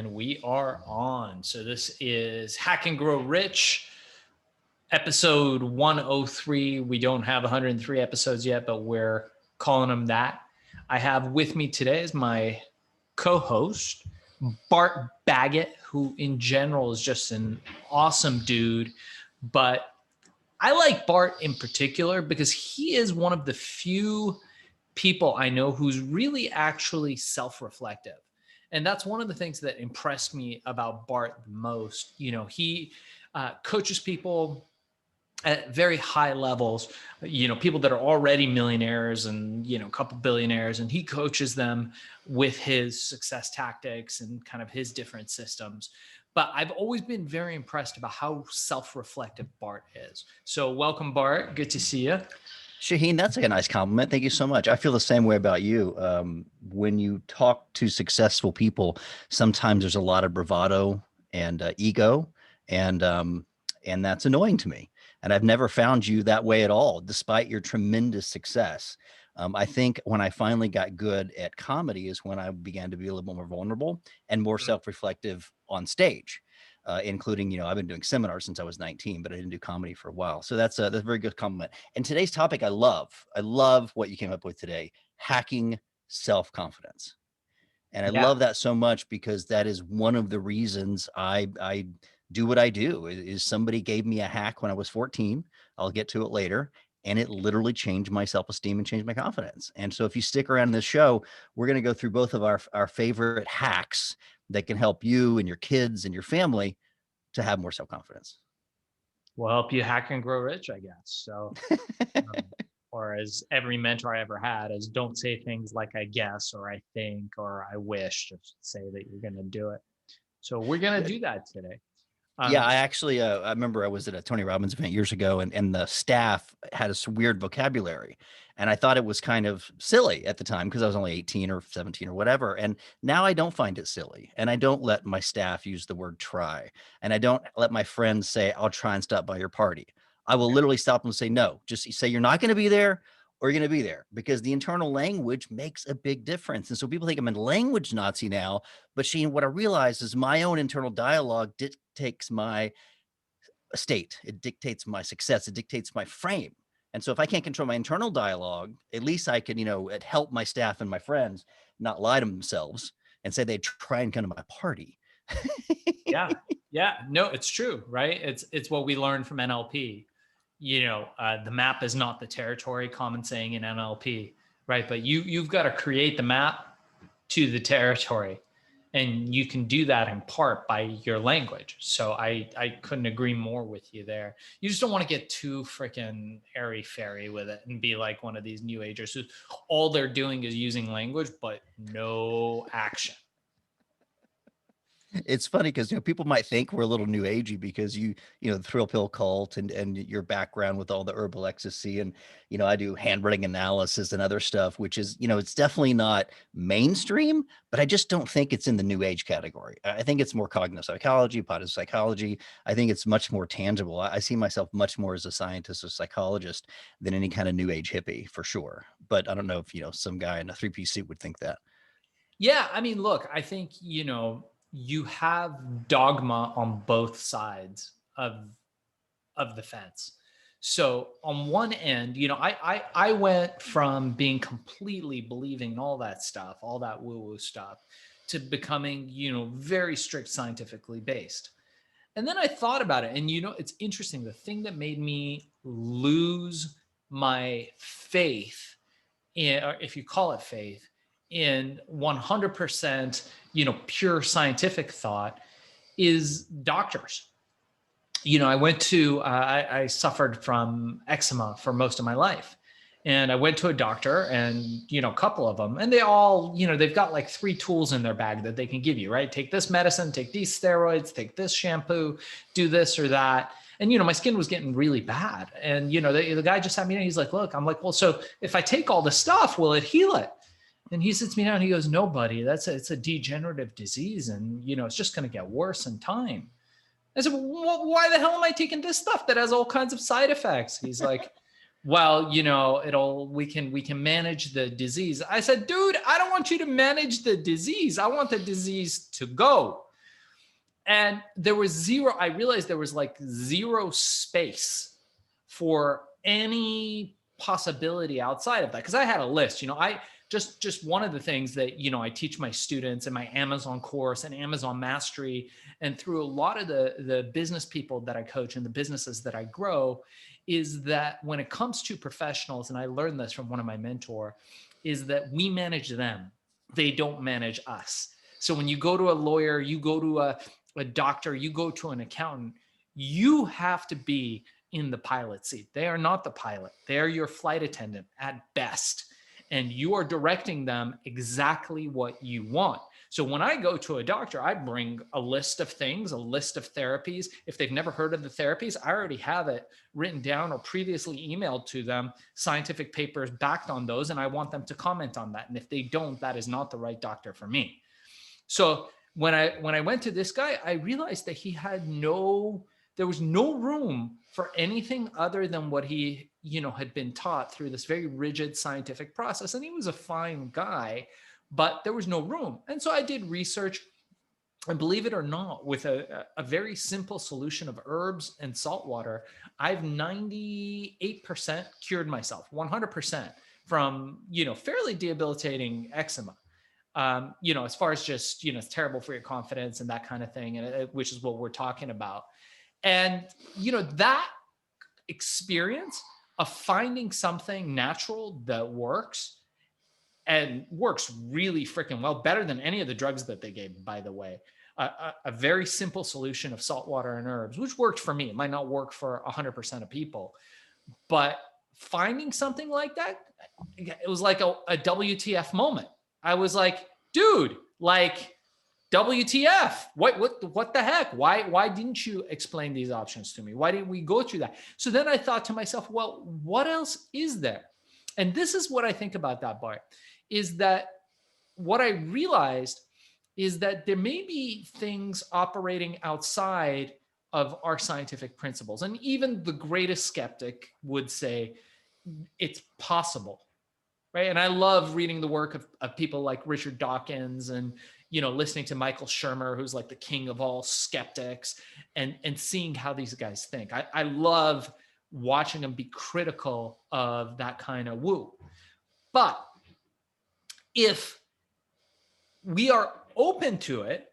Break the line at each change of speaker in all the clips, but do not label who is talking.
And we are on. So this is Hack and Grow Rich, episode 103. We don't have 103 episodes yet, but we're calling them that. I have with me today is my co-host, Bart Baggett, who in general is just an awesome dude. But I like Bart in particular because he is one of the few people I know who's really actually self-reflective. And that's one of the things that impressed me about Bart the most. You know, he coaches people at very high levels, you know, people that are already millionaires and, you know, a couple billionaires, and he coaches them with his success tactics and kind of his different systems. But I've always been very impressed about how self-reflective Bart is. So welcome, Bart. Good to see you.
Shaahin, that's a nice compliment. Thank you so much. I feel the same way about you. When you talk to successful people, sometimes there's a lot of bravado and ego, and that's annoying to me. And I've never found you that way at all, despite your tremendous success. I think when I finally got good at comedy is when I began to be a little more vulnerable and more self-reflective on stage. Including, you know, I've been doing seminars since I was 19, but I didn't do comedy for a while. So that's a very good compliment. And today's topic, I love what you came up with today, hacking self-confidence. And I love that so much because that is one of the reasons I do what I do is somebody gave me a hack when I was 14. I'll get to it later. And it literally changed my self-esteem and changed my confidence. And so if you stick around this show, we're going to go through both of our favorite hacks that can help you and your kids and your family to have more self-confidence.
Will help you hack and grow rich, I guess. So, or as every mentor I ever had is don't say things like I guess, or I think, or I wish, just say that you're going to do it. So we're going to do that today.
Yeah, I actually, I remember I was at a Tony Robbins event years ago, and the staff had this weird vocabulary, and I thought it was kind of silly at the time because I was only 18 or 17 or whatever. And now I don't find it silly, and I don't let my staff use the word try, and I don't let my friends say, I'll try and stop by your party. I will literally stop them and say, no, just say you're not going to be there or you're going to be there, because the internal language makes a big difference. And so people think I'm a language Nazi now, but Sheen, what I realize is my own internal dialogue dictates my state. It dictates my success. It dictates my frame. And so if I can't control my internal dialogue, at least I can, you know, help my staff and my friends not lie to themselves and say they'd try and come to my party.
Yeah. No, it's true, right? It's what we learned from NLP. You know, the map is not the territory, common saying in NLP, right? But you've got to create the map to the territory, and you can do that in part by your language. So I couldn't agree more with you there. You just don't want to get too freaking airy fairy with it and be like one of these new agers who all they're doing is using language but no action.
It's funny because, you know, people might think we're a little new agey because you know, the thrill pill cult and your background with all the herbal ecstasy. And, you know, I do handwriting analysis and other stuff, which is, you know, it's definitely not mainstream, but I just don't think it's in the new age category. I think it's more cognitive psychology, positive psychology. I think it's much more tangible. I see myself much more as a scientist or psychologist than any kind of new age hippie, for sure. But I don't know if, you know, some guy in a 3-piece suit would think that.
Yeah, I mean, look, I think, you know, you have dogma on both sides of the fence. So on one end, you know, I went from being completely believing in all that stuff, all that woo-woo stuff, to becoming, you know, very strict scientifically based. And then I thought about it, and you know, it's interesting. The thing that made me lose my faith in, or if you call it faith, in 100%, you know, pure scientific thought is doctors. You know, I went to, I suffered from eczema for most of my life. And I went to a doctor and, you know, a couple of them, and they all, you know, they've got like 3 tools in their bag that they can give you, right? Take this medicine, take these steroids, take this shampoo, do this or that. And, you know, my skin was getting really bad. And, you know, the guy just sat me down. He's like, look, I'm like, well, so if I take all this stuff, will it heal it? And he sits me down and he goes, no, buddy, it's a degenerative disease. And, you know, it's just going to get worse in time. I said, well, why the hell am I taking this stuff that has all kinds of side effects? He's like, well, you know, we can manage the disease. I said, dude, I don't want you to manage the disease. I want the disease to go. And there was zero, I realized there was like zero space for any possibility outside of that. Cause I had a list, I just one of the things that, I teach my students in my Amazon course and Amazon mastery, and through a lot of the business people that I coach and the businesses that I grow, is that when it comes to professionals, and I learned this from one of my mentor, is that we manage them. They don't manage us. So when you go to a lawyer, you go to a doctor, you go to an accountant, you have to be in the pilot seat. They are not the pilot. They're your flight attendant at best. And you are directing them exactly what you want. So when I go to a doctor, I bring a list of things, a list of therapies. If they've never heard of the therapies, I already have it written down or previously emailed to them, scientific papers backed on those, and I want them to comment on that. And if they don't, that is not the right doctor for me. So when I went to this guy, I realized that there was no room for anything other than what he, had been taught through this very rigid scientific process. And he was a fine guy, but there was no room. And so I did research, and believe it or not, with a very simple solution of herbs and salt water, I've 98% cured myself, 100% from, fairly debilitating eczema. As far as just, it's terrible for your confidence and that kind of thing, and which is what we're talking about. And, that experience of finding something natural that works, and works really freaking well, better than any of the drugs that they gave, by the way. A very simple solution of salt water and herbs, which worked for me. It might not work for 100% of people, but finding something like that, it was like a WTF moment. I was like, dude, like, WTF? What the heck? Why didn't you explain these options to me? Why didn't we go through that? So then I thought to myself, well, what else is there? And this is what I think about that, Bart, is that what I realized is that there may be things operating outside of our scientific principles. And even the greatest skeptic would say it's possible, right? And I love reading the work of people like Richard Dawkins, and listening to Michael Shermer, who's like the king of all skeptics, and seeing how these guys think. I love watching them be critical of that kind of woo. But if we are open to it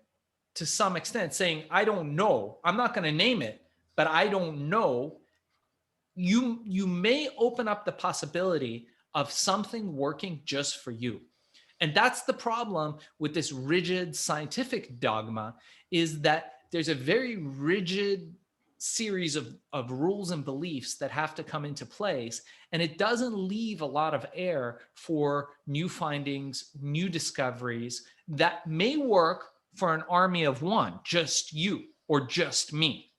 to some extent, saying, I don't know, I'm not going to name it, but I don't know, you may open up the possibility of something working just for you. And that's the problem with this rigid scientific dogma, is that there's a very rigid series of rules and beliefs that have to come into place. And it doesn't leave a lot of air for new findings, new discoveries that may work for an army of one, just you or just me.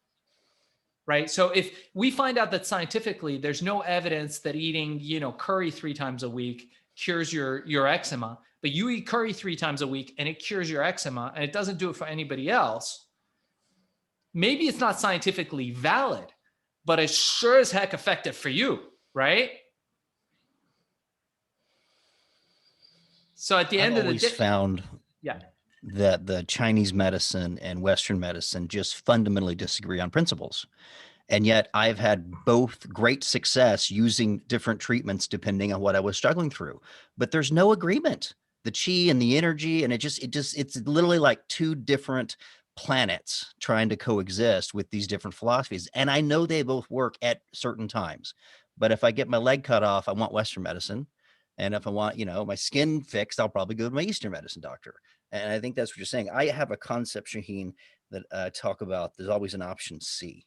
Right. So if we find out that scientifically there's no evidence that eating, curry 3 times a week cures your eczema, but you eat curry 3 times a week and it cures your eczema and it doesn't do it for anybody else, maybe it's not scientifically valid, but it's sure as heck effective for you, right? So at the
I've
end of the
always
day,
found
yeah,
that the Chinese medicine and Western medicine just fundamentally disagree on principles. And yet I've had both great success using different treatments depending on what I was struggling through. But there's no agreement. The chi and the energy, and it's literally like two different planets trying to coexist with these different philosophies. And I know they both work at certain times. But if I get my leg cut off, I want Western medicine. And if I want, my skin fixed, I'll probably go to my Eastern medicine doctor. And I think that's what you're saying. I have a concept, Shaahin, that I talk about. There's always an option C.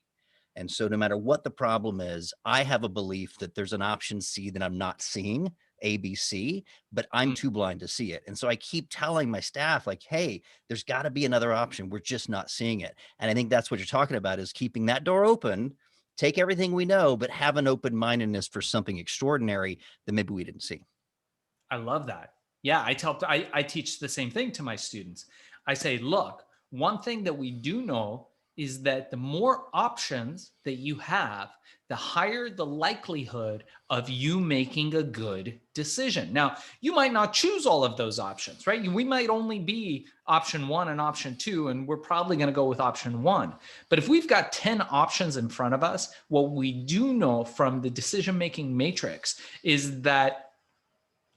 And so no matter what the problem is, I have a belief that there's an option C that I'm not seeing, A, B, C, but I'm too blind to see it. And so I keep telling my staff, like, hey, there's got to be another option. We're just not seeing it. And I think that's what you're talking about, is keeping that door open, take everything we know, but have an open-mindedness for something extraordinary that maybe we didn't see.
I love that. Yeah, I teach the same thing to my students. I say, look, one thing that we do know is that the more options that you have, the higher the likelihood of you making a good decision. Now, you might not choose all of those options, right? We might only be option one and option two, and we're probably going to go with option one. But if we've got 10 options in front of us, what we do know from the decision-making matrix is that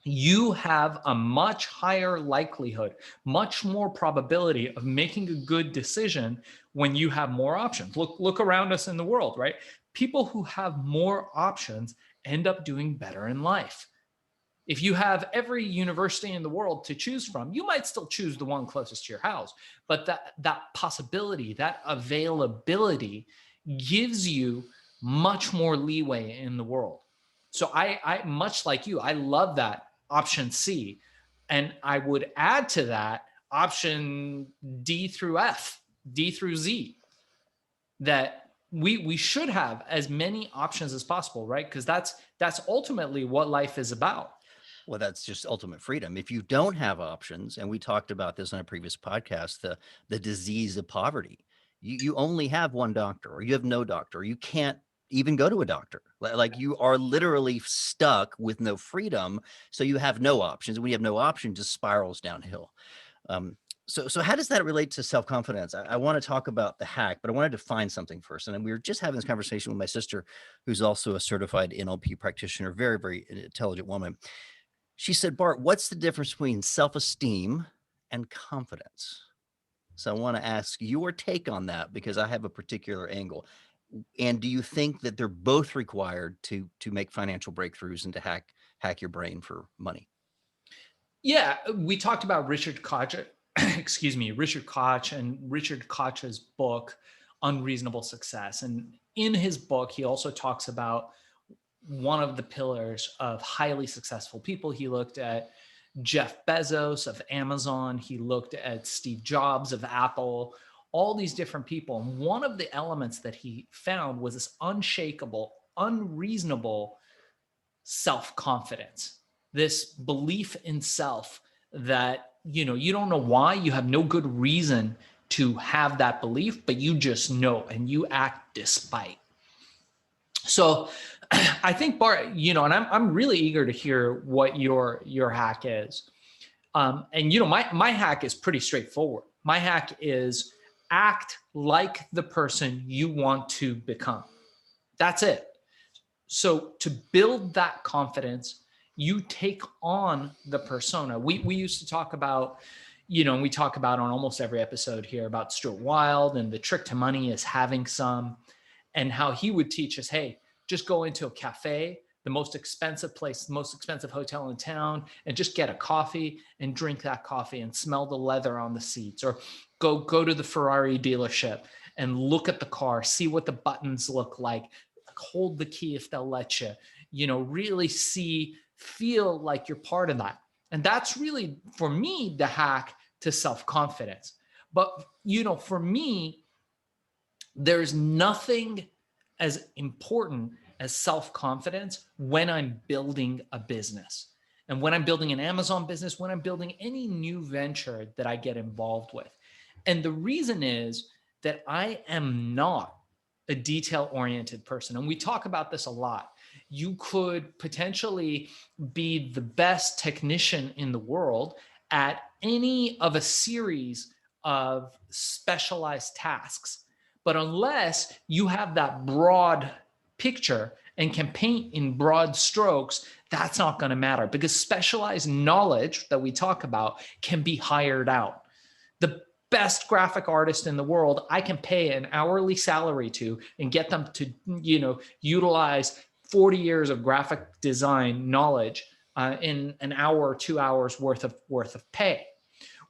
you have a much higher likelihood, much more probability of making a good decision when you have more options. Look around us in the world, right? People who have more options end up doing better in life. If you have every university in the world to choose from, you might still choose the one closest to your house, but that possibility, that availability gives you much more leeway in the world. So I much like you, I love that option C. And I would add to that option D through F, D through Z, that we should have as many options as possible, right? Because that's ultimately what life is about.
Well, that's just ultimate freedom. If you don't have options, and we talked about this on a previous podcast, the disease of poverty. You only have one doctor, or you have no doctor, or you can't even go to a doctor. Like you are literally stuck with no freedom. So you have no options. And when you have no options, it just spirals downhill. Um, so how does that relate to self-confidence? I want to talk about the hack, but I wanted to find something first. And we were just having this conversation with my sister, who's also a certified NLP practitioner, very, very intelligent woman. She said, Bart, what's the difference between self-esteem and confidence? So I want to ask your take on that because I have a particular angle. And do you think that they're both required to make financial breakthroughs and to hack your brain for money?
Yeah, we talked about Richard Koch, Richard Koch and Richard Koch's book, Unreasonable Success. And in his book, he also talks about one of the pillars of highly successful people. He looked at Jeff Bezos of Amazon. He looked at Steve Jobs of Apple, all these different people. And one of the elements that he found was this unshakable, unreasonable self-confidence, this belief in self that, you don't know why, you have no good reason to have that belief, but you just know and you act despite. So I think, Bart, and I'm really eager to hear what your hack is. And my hack is pretty straightforward. My hack is act like the person you want to become. That's it. So to build that confidence, you take on the persona. We used to talk about, and we talk about on almost every episode here about Stuart Wilde, and the trick to money is having some, and how he would teach us, hey, just go into a cafe, the most expensive place, the most expensive hotel in town, and just get a coffee and drink that coffee and smell the leather on the seats, or go to the Ferrari dealership and look at the car, see what the buttons look like, hold the key if they'll let you, really feel like you're part of that. And that's really, for me, the hack to self-confidence. But, for me, there's nothing as important as self-confidence when I'm building a business. And when I'm building an Amazon business, when I'm building any new venture that I get involved with. And the reason is that I am not a detail-oriented person. And we talk about this a lot. You could potentially be the best technician in the world at any of a series of specialized tasks. But unless you have that broad picture and can paint in broad strokes, that's not going to matter, because specialized knowledge that we talk about can be hired out. The best graphic artist in the world, I can pay an hourly salary to and get them to, utilize 40 years of graphic design knowledge in an hour or 2 hours worth of pay.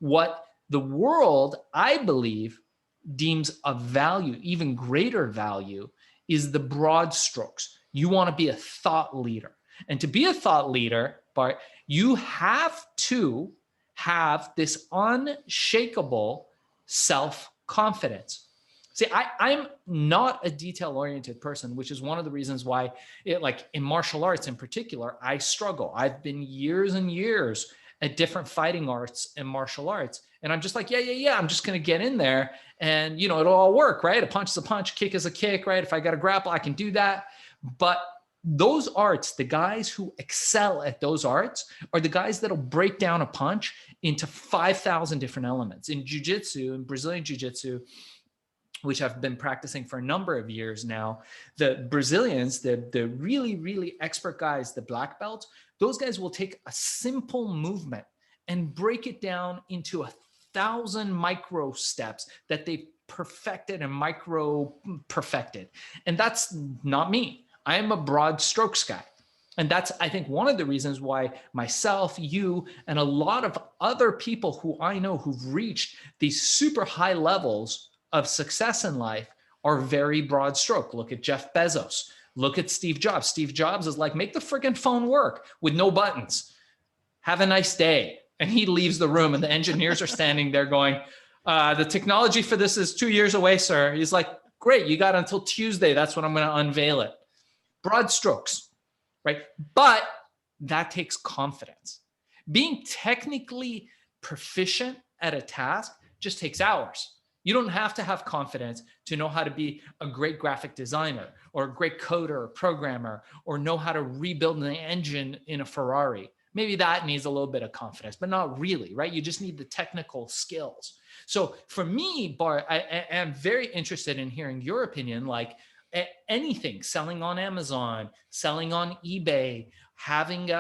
What the world, I believe, deems of value, even greater value, is the broad strokes. You want to be a thought leader. And to be a thought leader, Bart, you have to have this unshakable self-confidence. See, I'm not a detail-oriented person, which is one of the reasons why, like in martial arts in particular, I struggle. I've been years and years at different fighting arts and martial arts. And I'm just like, yeah. I'm just going to get in there and, it'll all work, right? A punch is a punch, kick is a kick, right? If I got to grapple, I can do that. But those arts, the guys who excel at those arts are the guys that'll break down a punch into 5,000 different elements. In jiu-jitsu, in Brazilian jiu-jitsu, which I've been practicing for a number of years now, the Brazilians, the really, really expert guys, the black belts, those guys will take a simple movement and break it down into 1,000 micro steps that they've perfected and micro perfected. And that's not me. I am a broad strokes guy. And that's, I think, one of the reasons why myself, you, and a lot of other people who I know who've reached these super high levels of success in life are very broad stroke. Look at Jeff Bezos. Look at Steve Jobs. Steve Jobs is like, make the freaking phone work with no buttons. Have a nice day. And he leaves the room and the engineers are standing there going, the technology for this is 2 years away, sir. He's like, great, you got until Tuesday. That's when I'm going to unveil it. Broad strokes, right? But that takes confidence. Being technically proficient at a task just takes hours. You don't have to have confidence to know how to be a great graphic designer or a great coder or programmer or know how to rebuild an engine in a Ferrari. Maybe that needs a little bit of confidence, but not really, right? You just need the technical skills. So for me, Bart, I am very interested in hearing your opinion, like anything, selling on Amazon, selling on eBay, having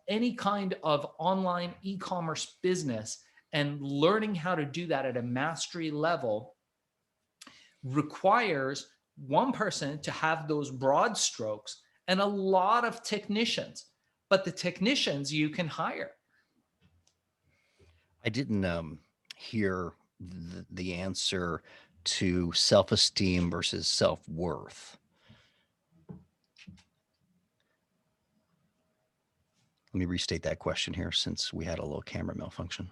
any kind of online e-commerce business, and learning how to do that at a mastery level requires one person to have those broad strokes and a lot of technicians. But the technicians you can hire.
I didn't hear the answer to self-esteem versus self-worth. Let me restate that question here since we had a little camera malfunction.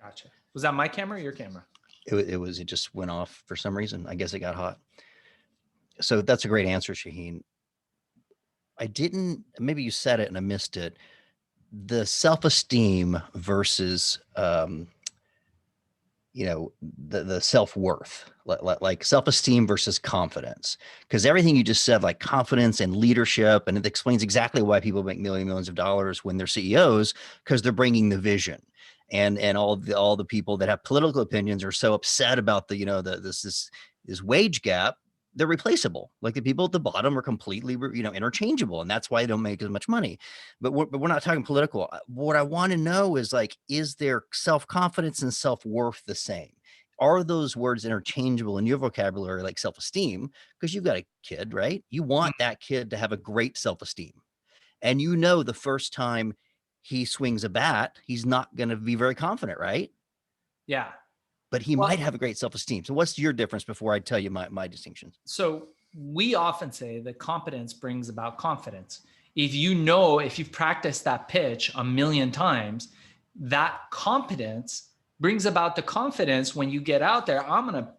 Gotcha. Was that my camera or your camera?
It just went off for some reason. I guess it got hot. So that's a great answer, Shaahin. Maybe you said it and I missed it. The self-esteem versus, the self-worth, like self-esteem versus confidence, because everything you just said, like confidence and leadership, and it explains exactly why people make millions of dollars when they're CEOs, because they're bringing the vision. And all the people that have political opinions are so upset about this wage gap. They're replaceable. Like the people at the bottom are completely, interchangeable. And that's why they don't make as much money. But we're not talking political. What I want to know is, like, is their self-confidence and self-worth the same? Are those words interchangeable in your vocabulary, like self-esteem? Because you've got a kid, right? You want that kid to have a great self-esteem. And the first time he swings a bat, he's not going to be very confident, right?
Yeah.
But he might have a great self-esteem. So what's your difference before I tell you my distinctions?
So we often say that competence brings about confidence. If you've practiced that pitch a million times, that competence brings about the confidence when you get out there. I'm going to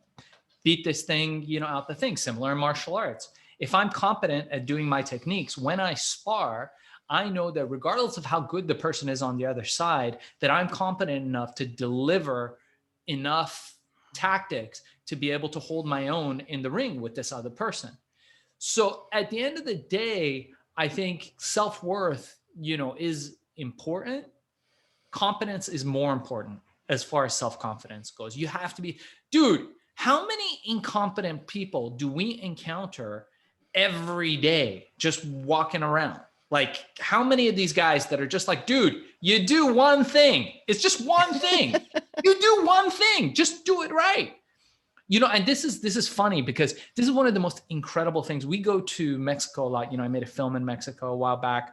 beat this thing, out the thing. Similar in martial arts. If I'm competent at doing my techniques, when I spar, I know that regardless of how good the person is on the other side, that I'm competent enough to deliver enough tactics to be able to hold my own in the ring with this other person. So at the end of the day, I think self-worth, is important. Competence is more important as far as self-confidence goes. You have to be, dude, how many incompetent people do we encounter every day just walking around? Like, how many of these guys that are just like, dude, you do one thing. It's just one thing. You do one thing. Just do it right. And this is funny because this is one of the most incredible things. We go to Mexico a lot. I made a film in Mexico a while back.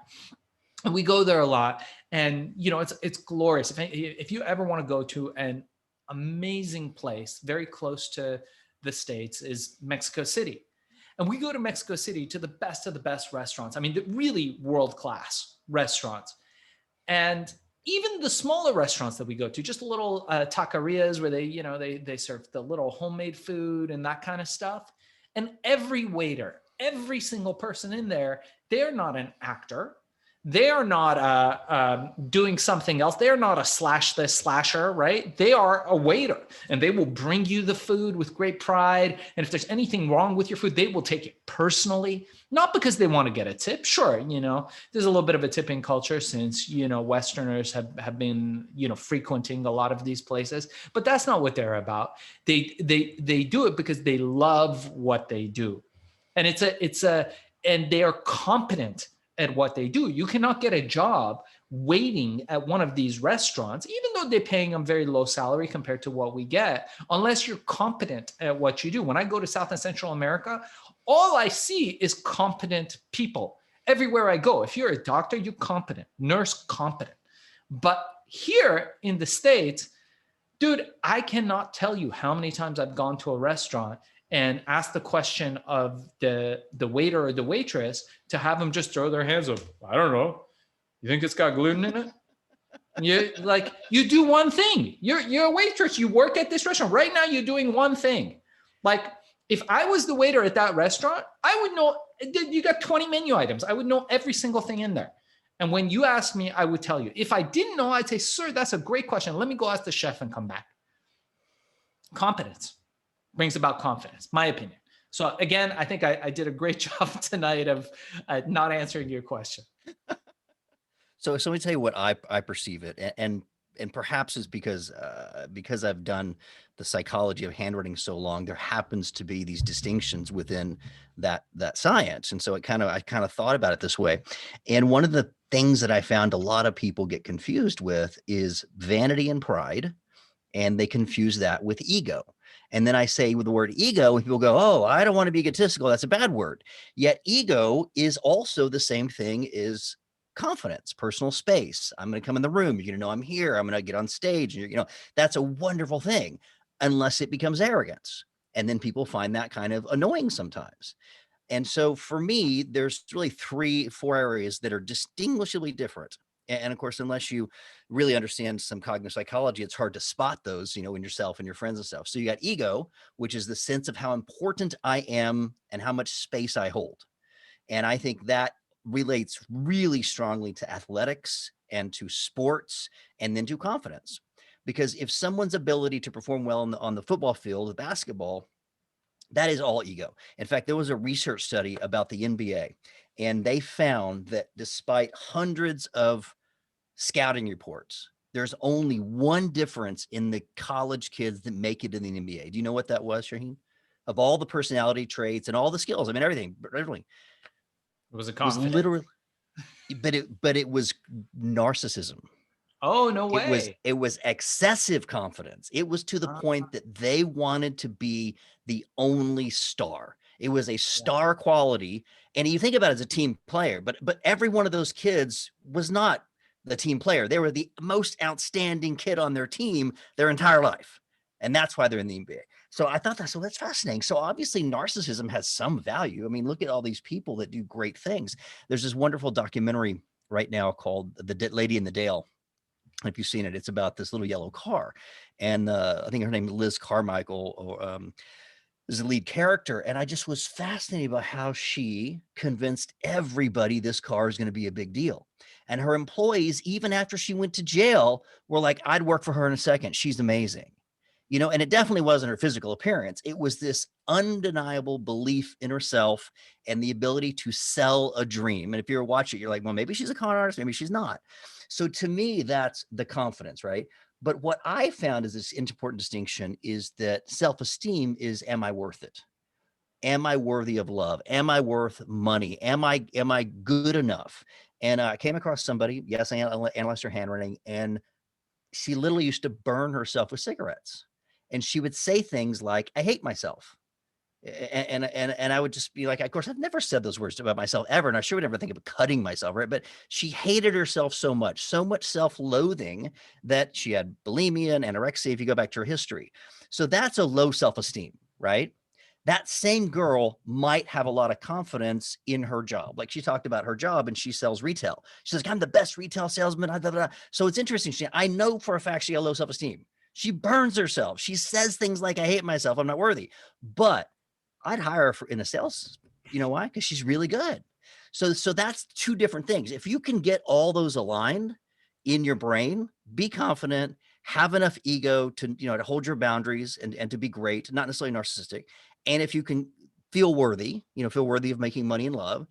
And we go there a lot. And, it's glorious. If you ever want to go to an amazing place very close to the States, is Mexico City. And we go to Mexico City to the best of the best restaurants. I mean, the really world-class restaurants. And even the smaller restaurants that we go to, just little taquerias where they serve the little homemade food and that kind of stuff. And every waiter, every single person in there, they're not an actor. They are not doing something else. They are not a slash this slasher, right? They are a waiter, and they will bring you the food with great pride. And if there's anything wrong with your food, they will take it personally, not because they want to get a tip. Sure, there's a little bit of a tipping culture since, Westerners have been, frequenting a lot of these places, but that's not what they're about. They do it because they love what they do. And and they are competent at what they do. You cannot get a job waiting at one of these restaurants, even though they're paying them very low salary compared to what we get, unless you're competent at what you do. When I go to South and Central America, all I see is competent people. Everywhere I go, if you're a doctor, you're competent, nurse competent. But here in the States, dude, I cannot tell you how many times I've gone to a restaurant and ask the question of the waiter or the waitress to have them just throw their hands up. I don't know. You think it's got gluten in it? You do one thing. You're a waitress. You work at this restaurant. Right now, you're doing one thing. Like, if I was the waiter at that restaurant, I would know, you got 20 menu items. I would know every single thing in there. And when you ask me, I would tell you. If I didn't know, I'd say, sir, that's a great question. Let me go ask the chef and come back. Competence brings about confidence, my opinion. So again, I think I did a great job tonight of not answering your question.
So let me tell you what I perceive it, and perhaps it's because I've done the psychology of handwriting so long, there happens to be these distinctions within that science, and so I kind of thought about it this way. And one of the things that I found a lot of people get confused with is vanity and pride, and they confuse that with ego. And then I say with the word ego, and people go, oh, I don't want to be egotistical. That's a bad word. Yet ego is also the same thing as confidence, personal space. I'm going to come in the room. You're going to know I'm here. I'm going to get on stage. And that's a wonderful thing, unless it becomes arrogance. And then people find that kind of annoying sometimes. And so for me, there's really 4 areas that are distinguishably different. And of course, unless you really understand some cognitive psychology, it's hard to spot those, in yourself and your friends and stuff. So you got ego, which is the sense of how important I am and how much space I hold. And I think that relates really strongly to athletics and to sports and then to confidence. Because if someone's ability to perform well on the football field, the basketball, that is all ego. In fact, there was a research study about the NBA, and they found that despite hundreds of scouting reports, there's only one difference in the college kids that make it in the NBA. Do you know what that was, Shaahin? Of all the personality traits and all the skills, I mean, everything.
Was it
was
confident?
literally, but it was narcissism.
Oh, no way.
It was excessive confidence. It was to the point that they wanted to be the only star. It was a star quality. And you think about it as a team player, but every one of those kids was not the team player. They were the most outstanding kid on their team their entire life. And that's why they're in the NBA. So I thought that's fascinating. So obviously narcissism has some value. I mean, look at all these people that do great things. There's this wonderful documentary right now called The Lady in the Dale. If you've seen it, it's about this little yellow car. And I think her name is Liz Carmichael, is the lead character. And I just was fascinated by how she convinced everybody this car is going to be a big deal. And her employees, even after she went to jail, were like, I'd work for her in a second. She's amazing. And it definitely wasn't her physical appearance. It was this undeniable belief in herself and the ability to sell a dream. And if you're watching it, you're like, well, maybe she's a con artist, maybe she's not. So to me, that's the confidence, right? But what I found is this important distinction is that self-esteem is, am I worth it? Am I worthy of love? Am I worth money? Am I good enough? And I came across somebody, yes, I analyzed her handwriting, and she literally used to burn herself with cigarettes. And she would say things like, I hate myself. And I would just be like, of course, I've never said those words about myself ever. And I sure would never think of cutting myself, right? But she hated herself so much self-loathing that she had bulimia and anorexia, if you go back to her history. So that's a low self-esteem, right? That same girl might have a lot of confidence in her job. Like she talked about her job and she sells retail. She says, I'm the best retail salesman. So it's interesting. I know for a fact she had low self-esteem. She burns herself. She says things like, I hate myself. I'm not worthy. But I'd hire her in a sales. You know why? Because she's really good. So that's two different things. If you can get all those aligned in your brain, be confident, have enough ego to, to hold your boundaries and to be great, not necessarily narcissistic. And if you can feel worthy, feel worthy of making money and love,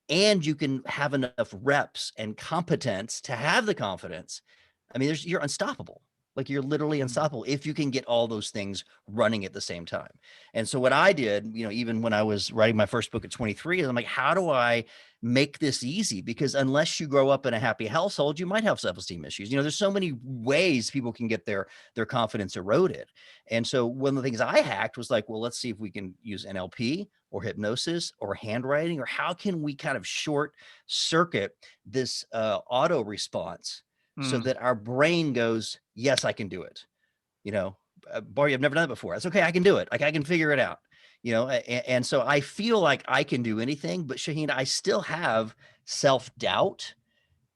and you can have enough reps and competence to have the confidence, I mean, you're unstoppable. Like you're literally
Mm.
unstoppable if you can get all those things running at the same time. And so what I did, even when I was writing my first book at 23, I'm like, how do I make this easy? Because unless you grow up in a happy household, you might have self-esteem issues. There's so many ways people can get their confidence eroded. And so one of the things I hacked was like, well, let's see if we can use NLP or hypnosis or handwriting, or how can we kind of short circuit this auto response so
Mm.
that our brain goes, yes, I can do it. Barry, I've never done it before. That's okay. I can do it. Like I can figure it out, and so I feel like I can do anything, but Shaahin, I still have self-doubt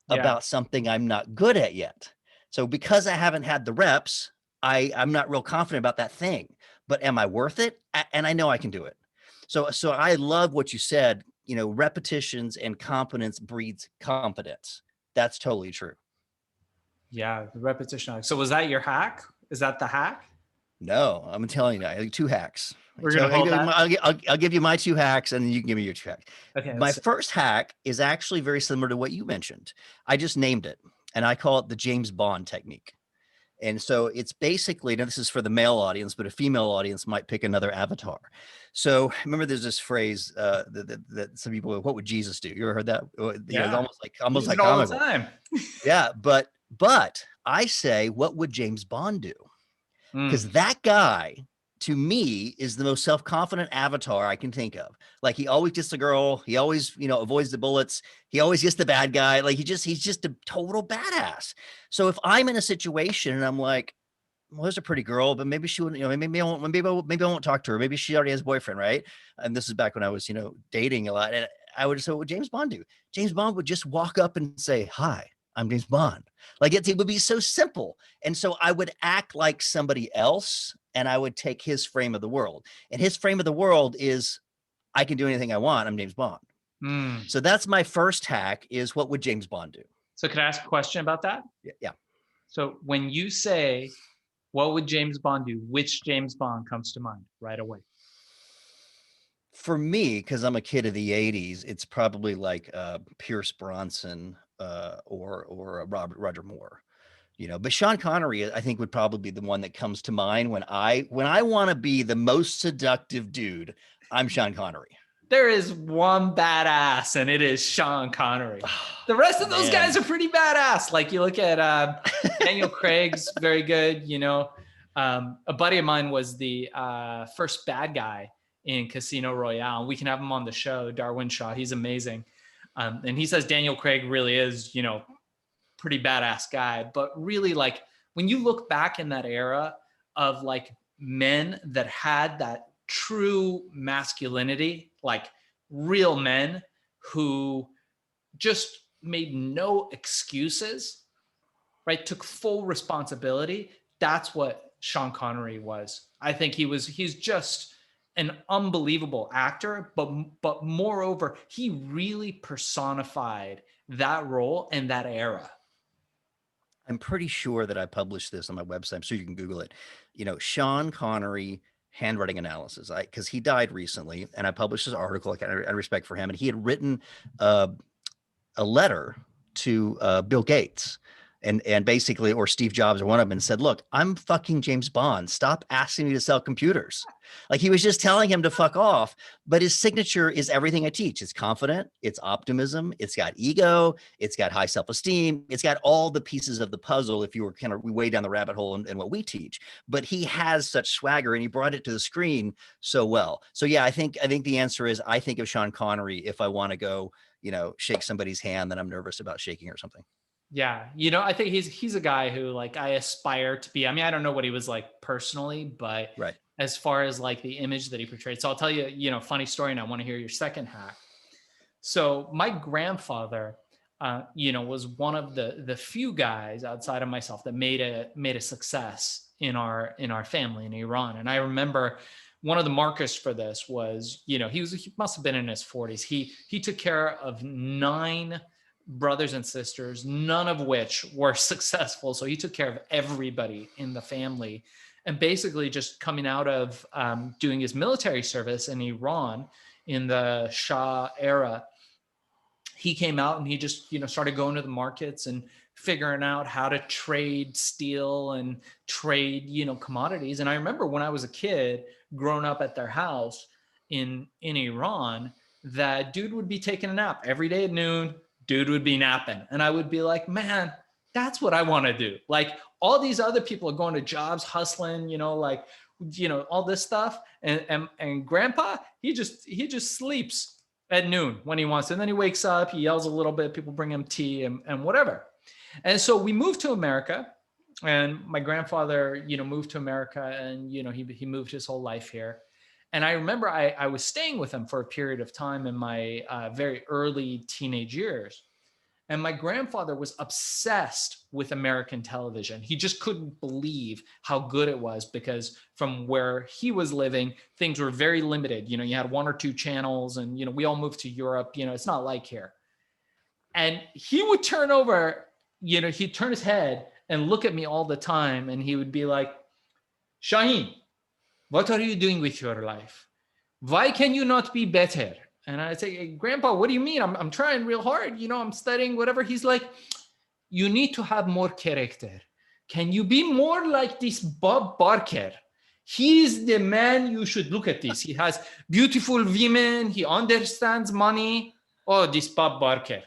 Yeah.
about something I'm not good at yet. So because I haven't had the reps, I'm not real confident about that thing, but am I worth it? And I know I can do it. So I love what you said, repetitions and competence breeds confidence. That's totally true.
Yeah. The repetition. So was that your hack? Is that the hack?
No, I'm telling you, I have two hacks.
We're
So
gonna hold that.
I'll give you my two hacks, and then you can give me your two hacks.
Okay.
My
Let's.
first hack is actually very similar to what you mentioned. I just named it, and I call it the James Bond technique. And so it's basically, now this is for the male audience, but a female audience might pick another avatar. So remember, there's this phrase that some people, what would Jesus do? You ever heard that? It's
Yeah.
almost
Use it
like
all the
comical.
time.
Yeah, but I say, what would James Bond do?
Mm.
Because that guy, to me, is the most self-confident avatar I can think of. Like he always gets the girl, he always, avoids the bullets, he always gets the bad guy. Like he's just a total badass. So if I'm in a situation and I'm like, well, there's a pretty girl, but maybe she wouldn't, maybe I won't talk to her. Maybe she already has a boyfriend, right? And this is back when I was, dating a lot. And I would say, what would James Bond do? James Bond would just walk up and say, hi, I'm James Bond. Like it would be so simple. And so I would act like somebody else and I would take his frame of the world. And his frame of the world is, I can do anything I want. I'm James Bond.
Mm.
So that's my first hack is, what would James Bond do?
So can I ask a question about that?
Yeah.
So when you say, what would James Bond do? Which James Bond comes to mind right away?
For me, because I'm a kid of the 80s, it's probably like Pierce Bronson or Roger Moore. But Sean Connery, I think, would probably be the one that comes to mind when I want to be the most seductive dude. I'm Sean Connery.
There is one badass, and it is Sean Connery. The rest of those guys
Man.
are pretty badass. Like you look at Daniel Craig's very good. A buddy of mine was the first bad guy in Casino Royale. We can have him on the show, Darwin Shaw. He's amazing. And he says Daniel Craig really is, pretty badass guy. But really, like when you look back in that era of like men that had that true masculinity, like real men who just made no excuses, right? Took full responsibility. That's what Sean Connery was. I think he's just an unbelievable actor, but moreover, he really personified that role and that era.
I'm pretty sure that I published this on my website. I'm sure you can Google it. Sean Connery handwriting analysis. Because he died recently, and I published this article. Like, I respect for him, and he had written a letter to Bill Gates and basically, or Steve Jobs, or one of them, and said, look, I'm fucking James Bond. Stop asking me to sell computers. Like he was just telling him to fuck off. But his signature is everything I teach. It's confident, it's optimism, it's got ego, it's got high self-esteem, it's got all the pieces of the puzzle if you were kind of way down the rabbit hole in what we teach. But he has such swagger and he brought it to the screen so well. So yeah, I think the answer is, I think of Sean Connery if I want to go, shake somebody's hand that I'm nervous about shaking or something.
Yeah, I think he's a guy who like I aspire to be. I mean, I don't know what he was like personally, but
Right.
as far as like the image that he portrayed. So I'll tell you, funny story, and I want to hear your second hack. So my grandfather, was one of the few guys outside of myself that made a success in our family in Iran. And I remember one of the markers for this was, he must have been in his 40s. He took care of 9 brothers and sisters, none of which were successful. So he took care of everybody in the family. And basically just coming out of doing his military service in Iran in the Shah era, he came out and he just, started going to the markets and figuring out how to trade steel and trade, commodities. And I remember when I was a kid growing up at their house in Iran, that dude would be taking a nap every day at noon. Dude would be napping. And I would be like, man, that's what I want to do. Like all these other people are going to jobs, hustling, all this stuff. And grandpa, he just sleeps at noon when he wants to. And then he wakes up, he yells a little bit, people bring him tea and whatever. And so we moved to America, and my grandfather, moved to America, and, he moved his whole life here. And I remember I was staying with him for a period of time in my very early teenage years. And my grandfather was obsessed with American television. He just couldn't believe how good it was, because from where he was living, things were very limited. You had 1 or 2 channels, and, we all moved to Europe. It's not like here. And he would turn over, he'd turn his head and look at me all the time. And he would be like, Shaahin, what are you doing with your life? Why can you not be better? And I'd say, hey, Grandpa, what do you mean? I'm trying real hard. I'm studying, whatever. He's like, you need to have more character. Can you be more like this Bob Barker? He's the man you should look at this. He has beautiful women. He understands money. Oh, this Bob Barker.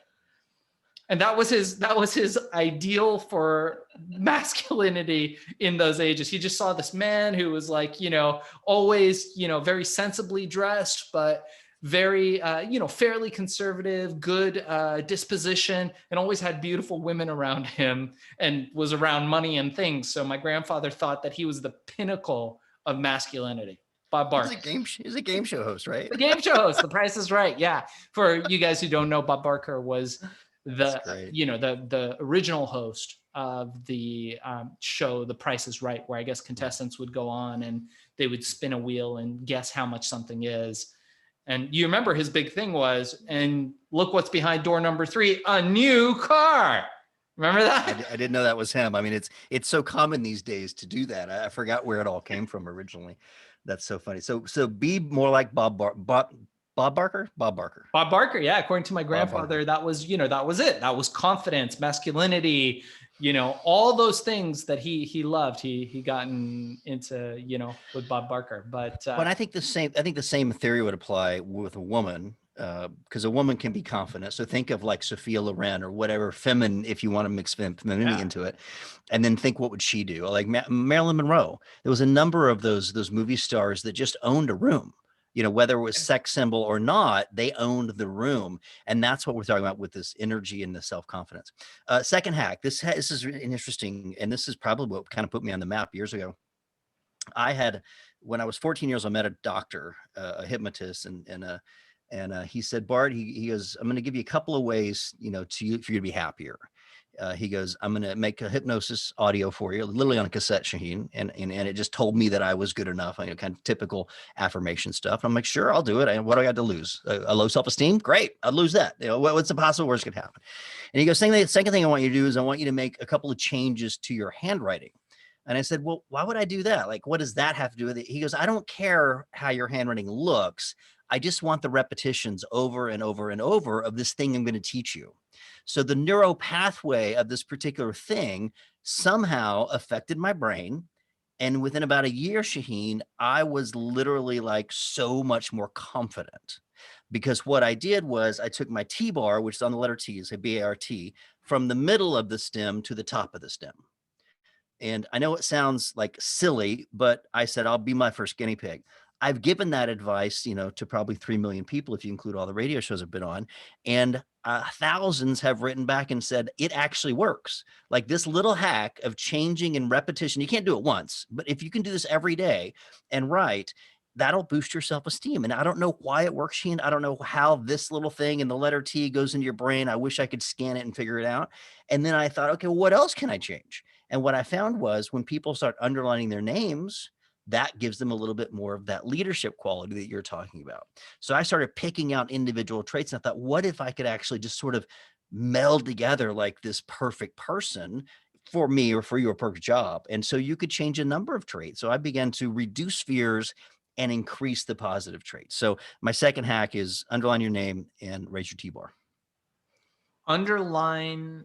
And that was his ideal for masculinity in those ages. He just saw this man who was like, always, very sensibly dressed, but very, fairly conservative, good disposition, and always had beautiful women around him and was around money and things. So my grandfather thought that he was the pinnacle of masculinity. Bob Barker.
He's a game show host, right?
The game show host, The Price is Right. Yeah. For you guys who don't know, Bob Barker was the original host of the show The Price is Right, where I guess contestants would go on and they would spin a wheel and guess how much something is. And you remember his big thing was, and look what's behind door number 3, a new car. Remember that?
I didn't know that was him. I mean, it's so common these days to do that. I forgot where it all came from originally. That's so funny. So be more like Bob Barker. Bob Barker.
Yeah. According to my grandfather, that was it. That was confidence, masculinity, all those things that he loved. He gotten into, with Bob Barker. But
I think the same theory would apply with a woman, because a woman can be confident. So think of like Sophia Loren or whatever, feminine, if you want to mix femininity into it, and then think, what would she do? Like Marilyn Monroe. There was a number of those movie stars that just owned a room. Whether it was sex symbol or not, they owned the room. And that's what we're talking about with this energy and the self-confidence. Second hack, this is really interesting. And this is probably what kind of put me on the map years ago. When I was 14 years old, I met a doctor, a hypnotist, and he said, Bart, he goes, I'm going to give you a couple of ways, for you to be happier. He goes, I'm going to make a hypnosis audio for you, literally on a cassette, Shaahin. And it just told me that I was good enough. Kind of typical affirmation stuff. And I'm like, sure, I'll do it. And what do I got to lose? A low self-esteem? Great. I'd lose that. What's the possible worst could happen? And he goes, second thing I want you to do is I want you to make a couple of changes to your handwriting. And I said, well, why would I do that? Like, what does that have to do with it? He goes, I don't care how your handwriting looks. I just want the repetitions over and over and over of this thing I'm going to teach you. So the neural pathway of this particular thing somehow affected my brain. And within about a year, Shaahin, I was literally like so much more confident, because what I did was I took my T bar, which is on the letter T, is a B-A-R-T, from the middle of the stem to the top of the stem. And I know it sounds like silly, but I said, I'll be my first guinea pig. I've given that advice, to probably 3 million people, if you include all the radio shows I've been on. And thousands have written back and said, it actually works. Like this little hack of changing and repetition. You can't do it once, but if you can do this every day and write, that'll boost your self-esteem. And I don't know why it works, Shaahin. I don't know how this little thing and the letter T goes into your brain. I wish I could scan it and figure it out. And then I thought, okay, well, what else can I change? And what I found was when people start underlining their names, that gives them a little bit more of that leadership quality that you're talking about. So I started picking out individual traits, and I thought, what if I could actually just sort of meld together like this perfect person for me or for your perfect job? And so you could change a number of traits. So I began to reduce fears and increase the positive traits. So my second hack is underline your name and raise your T-bar.
Underline,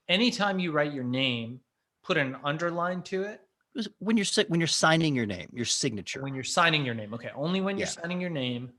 anytime you write your name, put an underline to it.
When you're signing your name, your signature.
When you're signing your name. Okay. Only when you're
Yeah.
signing your name,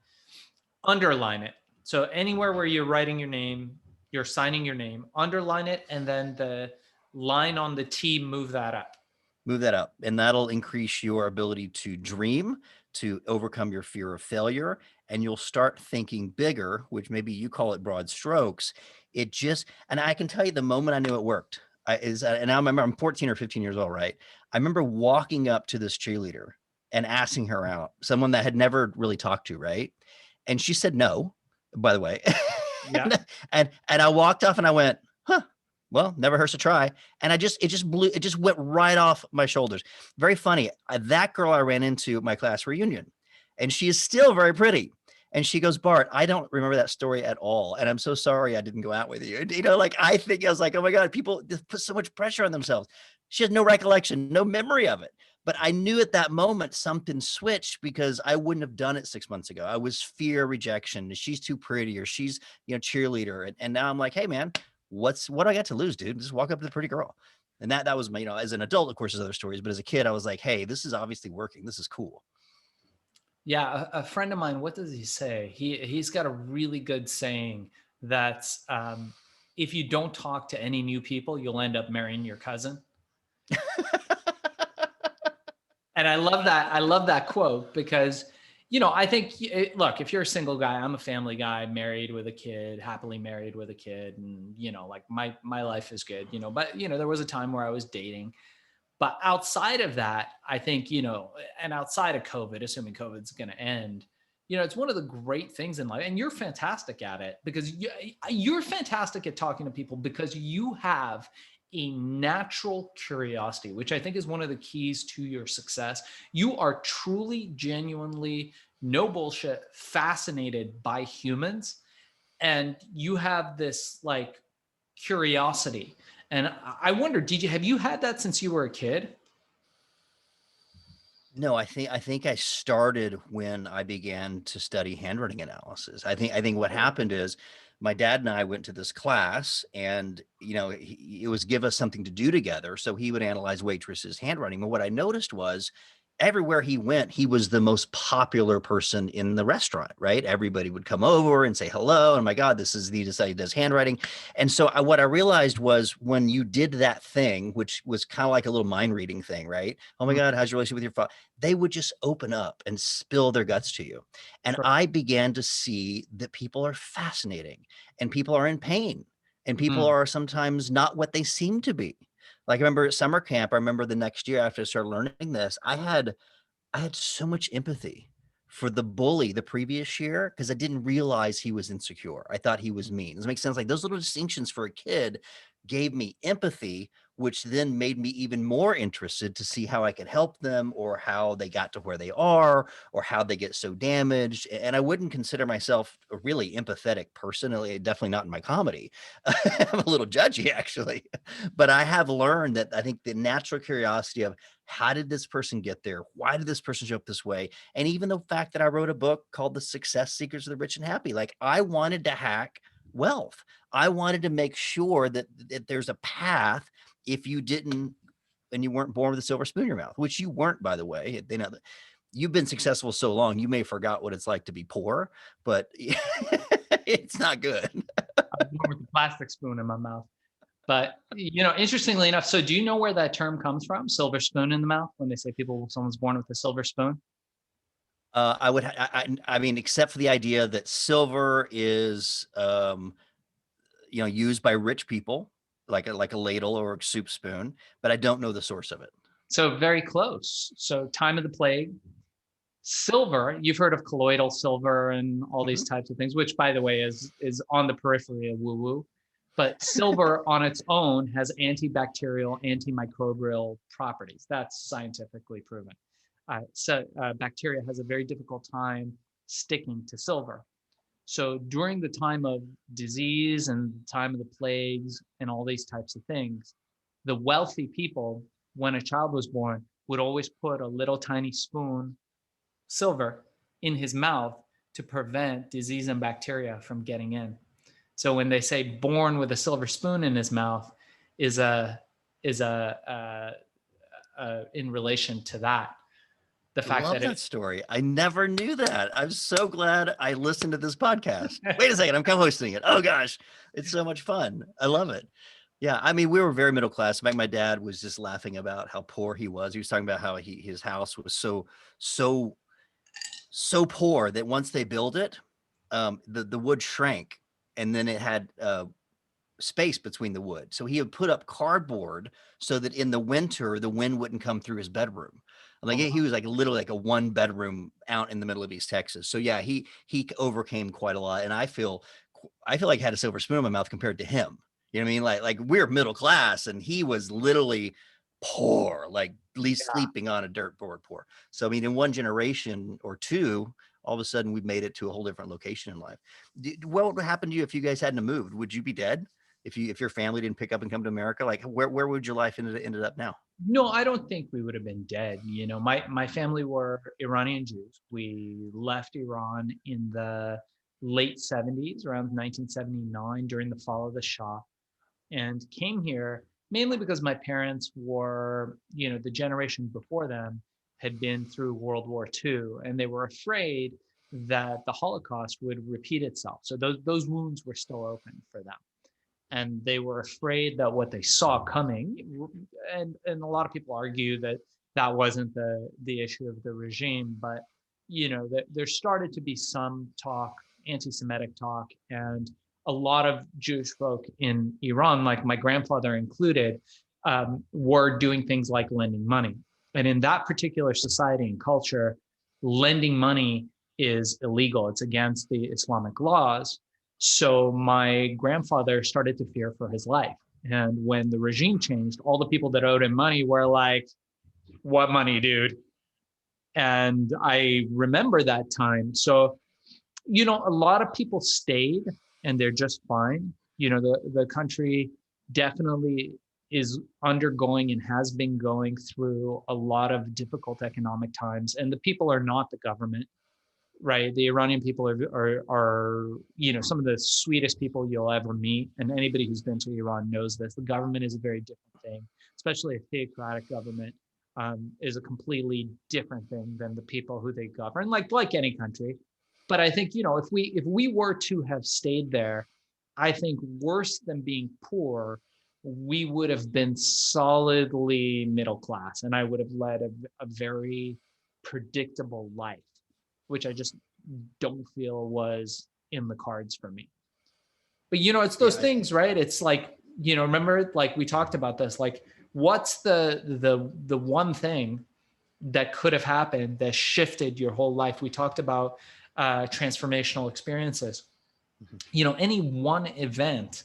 underline it. So anywhere where you're writing your name, you're signing your name, underline it, and then the line on the T, move that up.
Move that up, and that'll increase your ability to dream, to overcome your fear of failure, and you'll start thinking bigger, which maybe you call it broad strokes. It just, and I can tell you the moment I knew it worked and I remember I'm 14 or 15 years old, right? I remember walking up to this cheerleader and asking her out, someone that had never really talked to, right? And she said no, by the way.
Yeah.
And I walked off and I went, huh, well, never hurts to try. And it just went right off my shoulders. Very funny. That girl I ran into at my class reunion, and she is still very pretty. And she goes, Bart, I don't remember that story at all. And I'm so sorry I didn't go out with you. You know, like I was like, oh my God, people just put so much pressure on themselves. She has no recollection, no memory of it. But I knew at that moment something switched because I wouldn't have done it 6 months ago. I was fear rejection. She's too pretty, or she's, cheerleader. And now I'm like, hey man, what do I got to lose, dude? Just walk up to the pretty girl. And that was my, as an adult, of course, there's other stories, but as a kid, I was like, hey, this is obviously working. This is cool.
Yeah. A friend of mine, what does he say? He's got a really good saying that's, if you don't talk to any new people, you'll end up marrying your cousin. And I love that. I love that quote because, I think, look, if you're a single guy, I'm a family guy, married with a kid, happily married with a kid. And, like my life is good, but, there was a time where I was dating. But outside of that, I think, and outside of COVID, assuming COVID's going to end, it's one of the great things in life. And you're fantastic at it because you're fantastic at talking to people because you have a natural curiosity, which I think is one of the keys to your success. You are truly, genuinely, no bullshit, fascinated by humans. And you have this like curiosity. And I wonder, have you had that since you were a kid?
No, I think I started when I began to study handwriting analysis. I think what happened is my dad and I went to this class, and it was give us something to do together. So he would analyze waitresses' handwriting. And what I noticed was everywhere he went, he was the most popular person in the restaurant, right? Everybody would come over and say hello. And my God, this is the he does handwriting. And so what I realized was when you did that thing, which was kind of like a little mind reading thing, right? Oh my God, how's your relationship with your father? They would just open up and spill their guts to you. And
Sure.
I began to see that people are fascinating and people are in pain and people
Mm.
are sometimes not what they seem to be. Like I remember at summer camp, I remember the next year after I started learning this, I had so much empathy for the bully the previous year because I didn't realize he was insecure. I thought he was mean. Does it make sense? Like those little distinctions for a kid gave me empathy, which then made me even more interested to see how I could help them or how they got to where they are or how they get so damaged. And I wouldn't consider myself a really empathetic person, definitely not in my comedy. I'm a little judgy actually, but I have learned that I think the natural curiosity of how did this person get there? Why did this person show up this way? And even the fact that I wrote a book called The Success Secrets of the Rich and Happy, like I wanted to hack wealth. I wanted to make sure that there's a path if you didn't and you weren't born with a silver spoon in your mouth, which you weren't, by the way. They know that you've been successful so long, you may have forgot what it's like to be poor, but it's not good.
I was born with a plastic spoon in my mouth. But interestingly enough, so do you know where that term comes from? Silver spoon in the mouth, when they say someone's born with a silver spoon?
I mean, except for the idea that silver is, used by rich people, like a ladle or a soup spoon, but I don't know the source of it.
So very close. So time of the plague, silver, you've heard of colloidal silver and all these
Mhm.
types of things, which by the way is on the periphery of woo-woo. But silver on its own has antibacterial, antimicrobial properties. That's scientifically proven. bacteria has a very difficult time sticking to silver. So during the time of disease and the time of the plagues and all these types of things, the wealthy people, when a child was born, would always put a little tiny spoon, silver, in his mouth to prevent disease and bacteria from getting in. So when they say born with a silver spoon in his mouth, is a is in relation to that, the fact
Love
that
that
it
story. I never knew that. I'm so glad I listened to this podcast. Wait a second, I'm co-hosting it. Oh gosh, it's so much fun. I love it. Yeah, I mean, we were very middle class. In fact, my dad was just laughing about how poor he was. He was talking about how his house was so so poor that once they built it, the wood shrank, and then it had space between the wood. So he would put up cardboard so that in the winter the wind wouldn't come through his bedroom. Like he was like literally like a one bedroom out in the middle of East Texas. So yeah, he overcame quite a lot, and I feel like I had a silver spoon in my mouth compared to him. You know what I mean? Like we're middle class, and he was literally poor, like at least
yeah.
sleeping on a dirt board poor. So I mean, in one generation or two, all of a sudden we've made it to a whole different location in life. What would happen to you if you guys hadn't moved? Would you be dead? If your family didn't pick up and come to America, like where would your life ended up now?
No, I don't think we would have been dead. You know, my family were Iranian Jews. We left Iran in the late 70s, around 1979, during the fall of the Shah, and came here mainly because my parents were, you know, the generation before them had been through World War II, and they were afraid that the Holocaust would repeat itself. So those wounds were still open for them, and they were afraid that what they saw coming, and a lot of people argue that that wasn't the issue of the regime, but you know that there started to be some talk, anti-Semitic talk, and a lot of Jewish folk in Iran, like my grandfather included, were doing things like lending money. And in that particular society and culture, lending money is illegal. It's against the Islamic laws. So my grandfather started to fear for his life. And when the regime changed, all the people that owed him money were like, what money, dude? And I remember that time. So, you know, a lot of people stayed and they're just fine. You know, the country definitely is undergoing and has been going through a lot of difficult economic times. And the people are not the government, right? The Iranian people are, you know, some of the sweetest people you'll ever meet. And anybody who's been to Iran knows this. The government is a very different thing, especially a theocratic government is a completely different thing than the people who they govern, like any country. But I think, you know, if we were to have stayed there, I think worse than being poor, we would have been solidly middle class, and I would have led a very predictable life, which I just don't feel was in the cards for me. But you know, it's those
Yeah,
things, right? It's like, you know, remember, like we talked about this, like what's the one thing that could have happened that shifted your whole life? We talked about transformational experiences.
mhm.
You know, any one event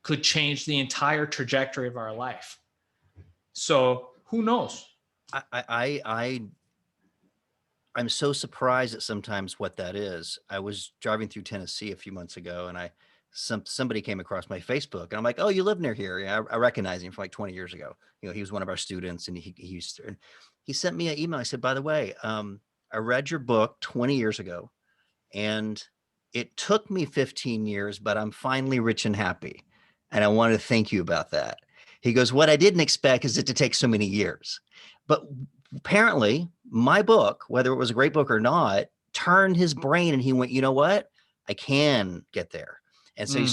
could change the entire trajectory of our life. So who knows?
I I'm so surprised at sometimes what that is. I was driving through Tennessee a few months ago, and somebody came across my Facebook, and I'm like, "Oh, you live near here?" Yeah, I recognize him from like 20 years ago. You know, he was one of our students, and he used to. And he sent me an email. I said, "By the way, I read your book 20 years ago, and it took me 15 years, but I'm finally rich and happy, and I wanted to thank you about that." He goes, "What I didn't expect is it to take so many years." But apparently my book, whether it was a great book or not, turned his brain, and he went, you know what? I can get there. And so he
Mm,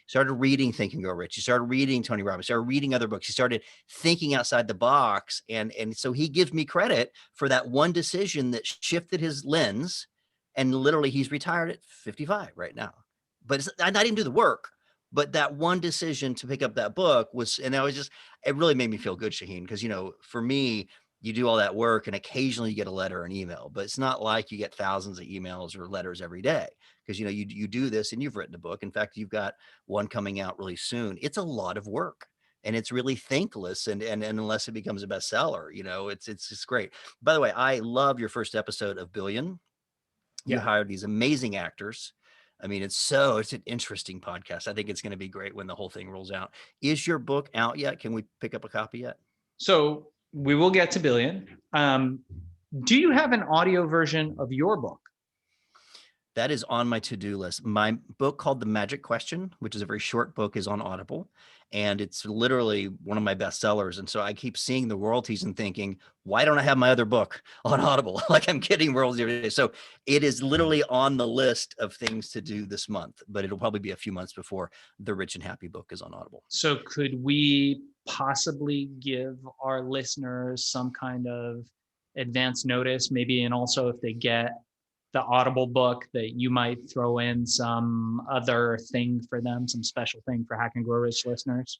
started reading Think and Grow Rich. He started reading Tony Robbins, started reading other books. He started thinking outside the box. And so he gives me credit for that one decision that shifted his lens. And literally he's retired at 55 right now. But I didn't do the work. But that one decision to pick up that book was, and I was just, it really made me feel good, Shaahin, because, you know, for me, you do all that work and occasionally you get a letter or an email, but it's not like you get thousands of emails or letters every day, because, you know, you do this and you've written a book. In fact, you've got one coming out really soon. It's a lot of work. and it's really thankless. And unless it becomes a bestseller, it's just great. By the way, I love your first episode of Billion. You
Yeah.
hired these amazing actors. I mean, it's an interesting podcast. I think it's going to be great when the whole thing rolls out. Is your book out yet? Can we pick up a copy yet?
So we will get to Billion. Do you have an audio version of your book?
That is on my to-do list. My book called The Magic Question, which is a very short book, is on Audible, and it's literally one of my best sellers. And so I keep seeing the royalties and thinking, why don't I have my other book on Audible? Like, I'm getting royalties every day. So it is literally on the list of things to do this month, but it'll probably be a few months before The Rich and Happy book is on Audible.
So could we possibly give our listeners some kind of advance notice, maybe, and also if they get the Audible book, that you might throw in some other thing for them, some special thing for Hack and Grow Rich listeners?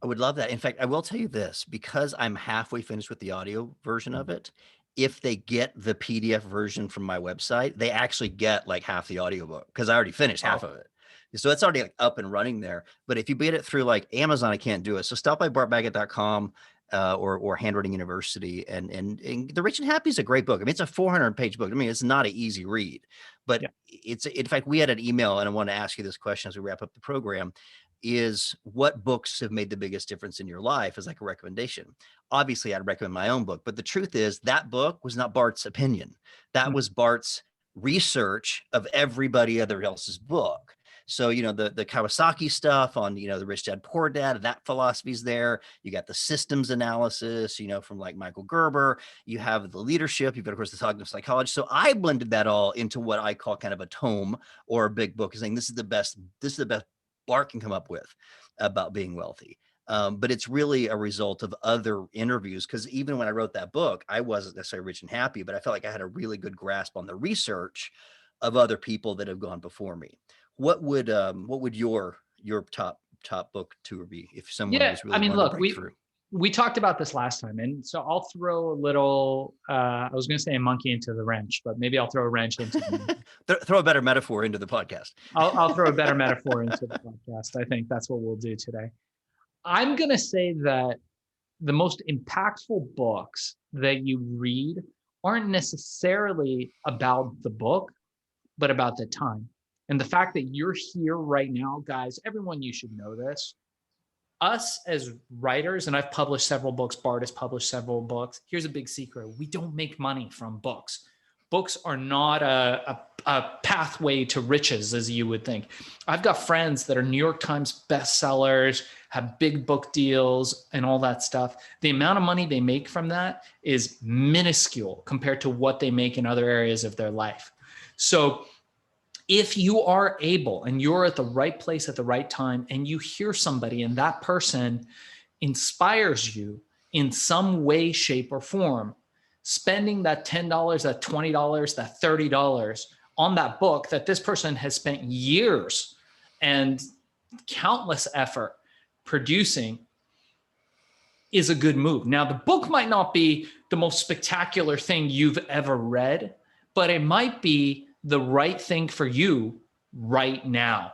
I would love that. In fact, I will tell you this, because I'm halfway finished with the audio version of it. If they get the PDF version from my website, they actually get like half the audiobook, because I already finished half of it. So it's already like up and running there. But if you get it through like Amazon, I can't do it. So stop by bartbaggett.com or Handwriting University. And The Rich and Happy is a great book. I mean, it's a 400-page book. I mean, it's not an easy read, but it's, in fact, we had an email, and I want to ask you this question as we wrap up the program, is what books have made the biggest difference in your life as like a recommendation. Obviously, I'd recommend my own book, but the truth is that book was not Bart's opinion. That was Bart's research of everybody other else's book. So, the Kawasaki stuff on, the Rich Dad, Poor Dad, that philosophy's there. You got the systems analysis, from like Michael Gerber. You have the leadership. You've got, of course, the cognitive psychology. So I blended that all into what I call kind of a tome or a big book, saying this is the best Bart can come up with about being wealthy. But it's really a result of other interviews, because even when I wrote that book, I wasn't necessarily rich and happy, but I felt like I had a really good grasp on the research of other people that have gone before me. What would your top book tour be if someone was really wanting to break through?
We talked about this last time, and so I'll throw a little, I was going to say a monkey into the wrench, but maybe I'll throw a wrench into the
throw a better metaphor into the podcast.
I'll throw a better metaphor into the podcast. I think that's what we'll do today. I'm going to say that the most impactful books that you read aren't necessarily about the book, but about the time. And the fact that you're here right now, guys, everyone, you should know this. Us as writers, and I've published several books, Bart has published several books. Here's a big secret. We don't make money from books. Books are not a pathway to riches, as you would think. I've got friends that are New York Times bestsellers, have big book deals and all that stuff. The amount of money they make from that is minuscule compared to what they make in other areas of their life. So if you are able and you're at the right place at the right time, and you hear somebody and that person inspires you in some way, shape, or form, spending that $10, that $20, that $30 on that book that this person has spent years and countless effort producing is a good move. Now, the book might not be the most spectacular thing you've ever read, but it might be the right thing for you right now.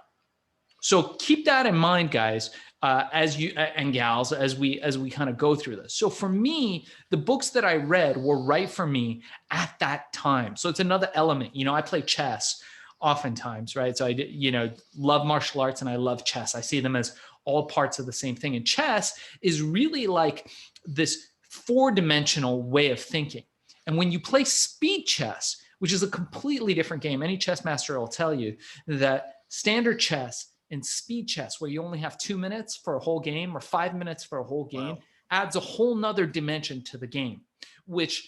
So keep that in mind, guys, as you and gals, as we kind of go through this. So for me, the books that I read were right for me at that time. So it's another element. I play chess oftentimes, right? So I love martial arts and I love chess. I see them as all parts of the same thing. And chess is really like this 4-dimensional way of thinking. And when you play speed chess, which is a completely different game, any chess master will tell you that standard chess and speed chess, where you only have 2 minutes for a whole game or 5 minutes for a whole game, adds a whole nother dimension to the game, which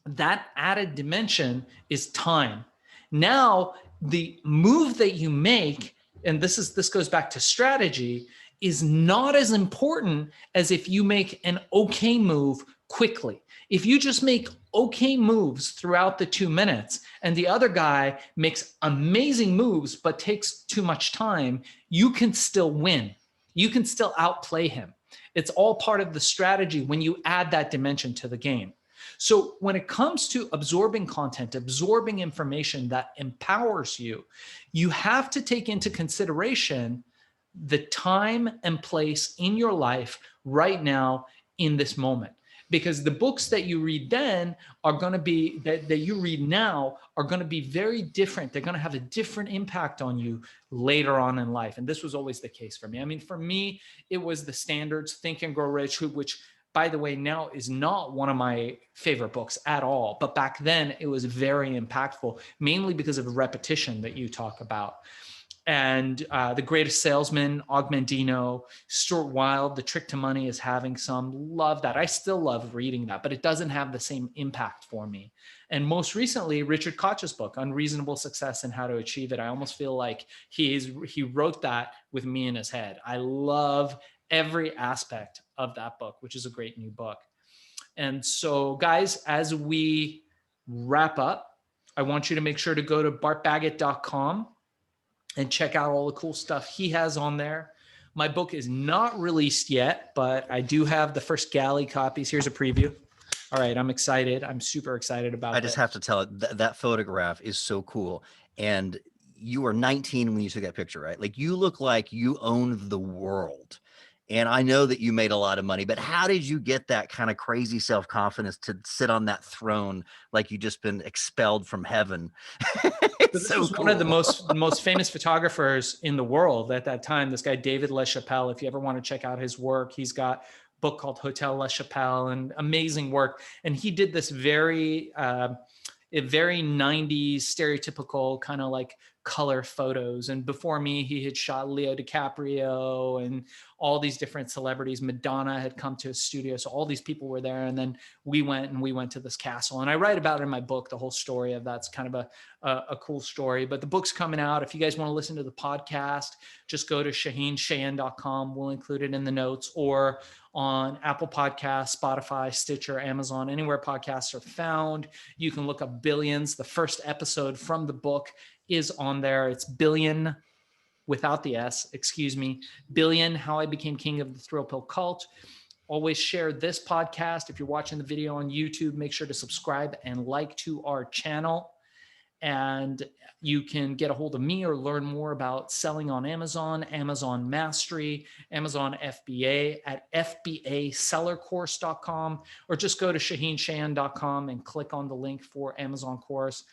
that added dimension is time. Now, the move that you make, and this goes back to strategy, is not as important as if you make an okay move quickly. If you just make okay moves throughout the 2 minutes and the other guy makes amazing moves but takes too much time, you can still win. You can still outplay him. It's all part of the strategy when you add that dimension to the game. So when it comes to absorbing content, absorbing information that empowers you, you have to take into consideration the time and place in your life right now in this moment. Because the books that you read then are going to be that you read now are going to be very different. They're going to have a different impact on you later on in life. And this was always the case for me. I mean, for me, it was the standards, Think and Grow Rich, which, by the way, now is not one of my favorite books at all. But back then it was very impactful, mainly because of the repetition that you talk about. And The Greatest Salesman, Augmentino, Stuart Wilde, The Trick to Money is Having Some. Love that. I still love reading that, but it doesn't have the same impact for me. And most recently, Richard Koch's book, Unreasonable Success and How to Achieve It. I almost feel like he wrote that with me in his head. I love every aspect of that book, which is a great new book. And so, guys, as we wrap up, I want you to make sure to go to bartbaggett.com and check out all the cool stuff he has on there. My book is not released yet, but I do have the first galley copies. Here's a preview. All right, I'm excited. I'm super excited about it.
I just have to tell it that photograph is so cool. And you were 19 when you took that picture, right? Like, you look like you own the world. And I know that you made a lot of money, but how did you get that kind of crazy self-confidence to sit on that throne like you just been expelled from heaven?
This so was cool. One of the most famous photographers in the world at that time, this guy, David LaChapelle. If you ever want to check out his work, he's got a book called Hotel LaChapelle, and amazing work. And he did this very 90s stereotypical kind of like color photos. And before me, he had shot Leo DiCaprio and all these different celebrities. Madonna had come to his studio. So all these people were there. And then we went to this castle. And I write about it in my book, the whole story of that's kind of a cool story. But the book's coming out. If you guys want to listen to the podcast, just go to ShaahinCheyene.com. We'll include it in the notes, or on Apple Podcasts, Spotify, Stitcher, Amazon, anywhere podcasts are found. You can look up Billions. The first episode from the book is on there. It's Billion without the S, excuse me. Billion, How I Became King of the Thrill Pill Cult. Always share this podcast. If you're watching the video on YouTube, make sure to subscribe and like to our channel. And you can get a hold of me or learn more about selling on Amazon, Amazon Mastery, Amazon FBA at fbasellercourse.com, or just go to ShaahinCheyene.com and click on the link for Amazon course.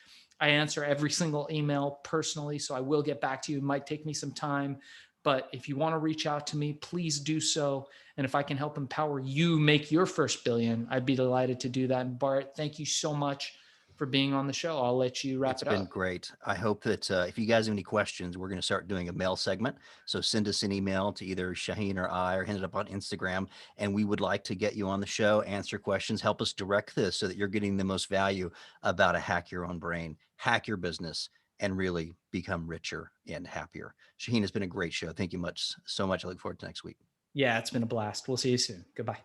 I answer every single email personally, so I will get back to you. It might take me some time, but if you want to reach out to me, please do so. And if I can help empower you make your first billion, I'd be delighted to do that. And Bart, thank you so much for being on the show. I'll let you wrap it up.
It's been great. I hope that if you guys have any questions, we're going to start doing a mail segment. So send us an email to either Shaahin or I, or hit it up on Instagram. And we would like to get you on the show, answer questions, help us direct this so that you're getting the most value about a hack your own brain, hack your business, and really become richer and happier. Shaahin, it's been a great show. Thank you so much. I look forward to next week.
Yeah, it's been a blast. We'll see you soon. Goodbye.